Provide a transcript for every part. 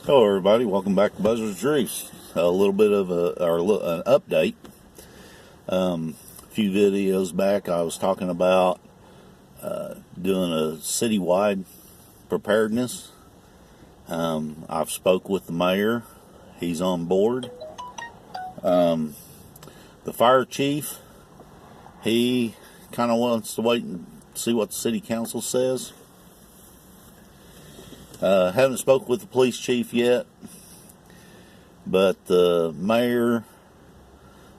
Hello, everybody. Welcome back to Buzzard-Roost. A little bit of an update. A few videos back, I was talking about doing a citywide preparedness. I've spoke with the mayor. He's on board. The fire chief, he kind of wants to wait and see what the city council says. Haven't spoke with the police chief yet, but the mayor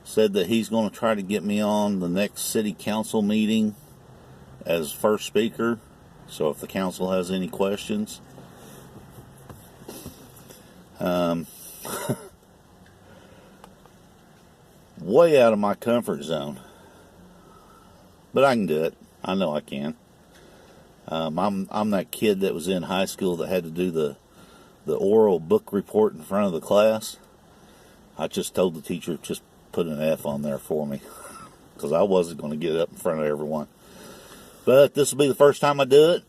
said that he's going to try to get me on the next city council meeting as first speaker. So if the council has any questions, way out of my comfort zone, but I can do it. I know I can. I'm that kid that was in high school that had to do the oral book report in front of the class. I just told the teacher, just put an F on there for me, because I wasn't going to get up in front of everyone. But this will be the first time I do it.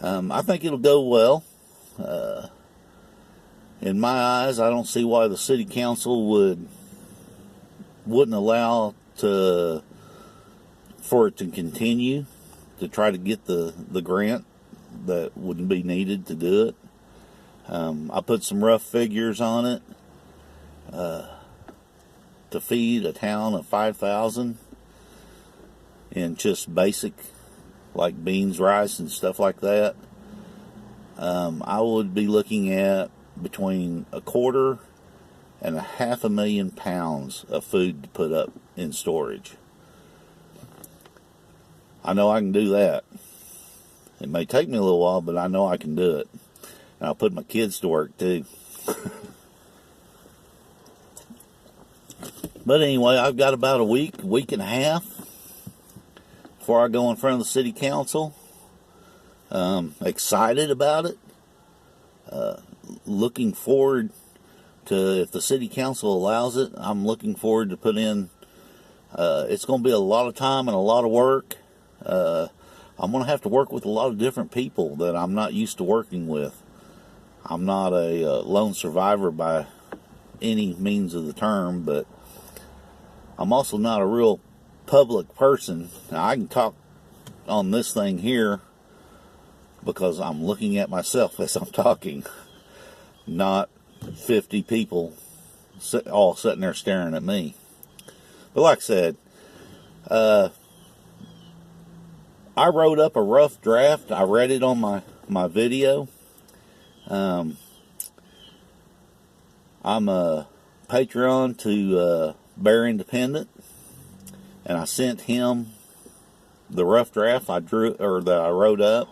I think it'll go well. In my eyes, I don't see why the city council wouldn't allow for it to continue, to try to get the grant that wouldn't be needed to do it. I put some rough figures on it. To feed a town of 5,000 in just basic, like beans, rice, and stuff like that, I would be looking at between 250,000 and 500,000 pounds of food to put up in storage. I know I can do that. It may take me a little while, but I know I can do it. And I'll put my kids to work too. But anyway, I've got about a week and a half before I go in front of the city council. Excited about it. Looking forward to, if the city council allows it, I'm looking forward to put in, it's going to be a lot of time and a lot of work. I'm going to have to work with a lot of different people that I'm not used to working with. I'm not a lone survivor by any means of the term, but I'm also not a real public person. Now, I can talk on this thing here because I'm looking at myself as I'm talking, not 50 people all sitting there staring at me. But like I said, I wrote up a rough draft. I read it on my video. I'm a Patreon to Bear Independent, and I sent him the rough draft that I wrote up.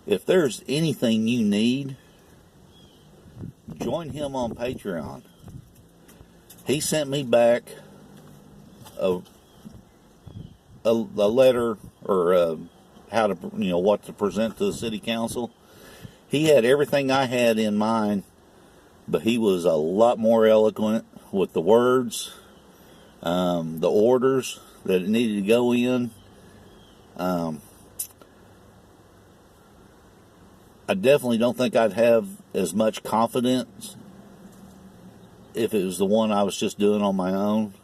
If there's anything you need, join him on Patreon. He sent me back a letter, or how to, what to present to the city council. He had everything I had in mind, but he was a lot more eloquent with the words, the orders that it needed to go in. I definitely don't think I'd have as much confidence if it was the one I was just doing on my own.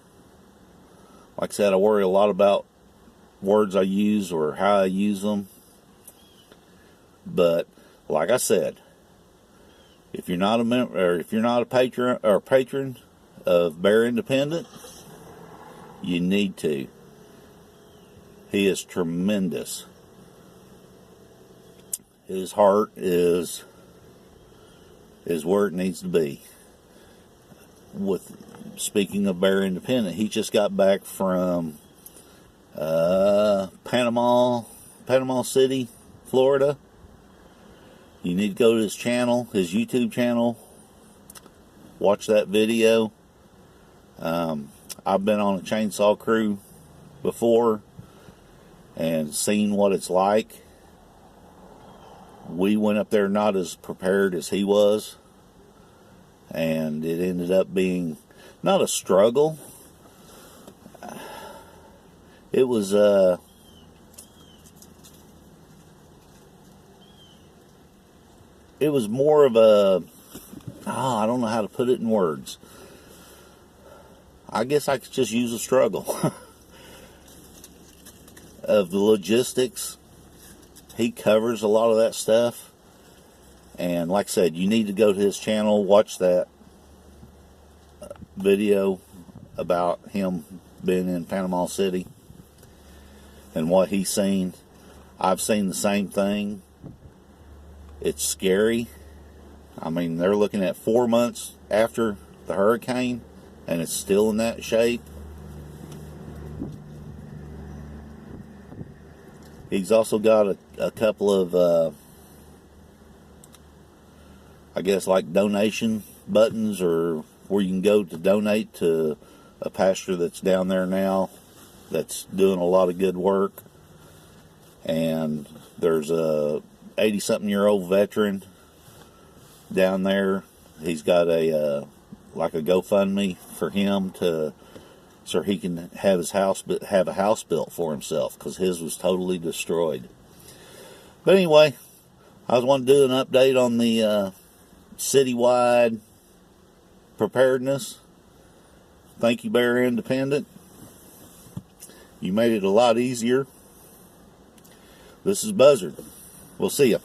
Like I said, I worry a lot about words I use or how I use them. But like I said, if you're not a member, or if you're not a patron of Bear Independent, you need to. He is tremendous. His heart is where it needs to be. With speaking of Bear Independent, he just got back from Panama City, Florida. You need to go to his channel, his YouTube channel. Watch that video. I've been on a chainsaw crew before and seen what it's like. We went up there not as prepared as he was, and it ended up being not a struggle. It was it was more of a, I don't know how to put it in words. I guess I could just use a struggle of the logistics. He covers a lot of that stuff. And like I said, you need to go to his channel, watch that video about him being in Panama City and what he's seen. I've seen the same thing. It's scary. I mean, they're looking at 4 months after the hurricane, and it's still in that shape. He's also got a couple of, I guess, like donation buttons, or where you can go to donate to a pastor that's down there now that's doing a lot of good work. And there's a 80-something-year-old veteran down there. He's got a like a GoFundMe for him so he can have a house built for himself, because his was totally destroyed. But anyway, I was wanting to do an update on the citywide preparedness. Thank you, Bear Independent. You made it a lot easier. This is Buzzard. We'll see you.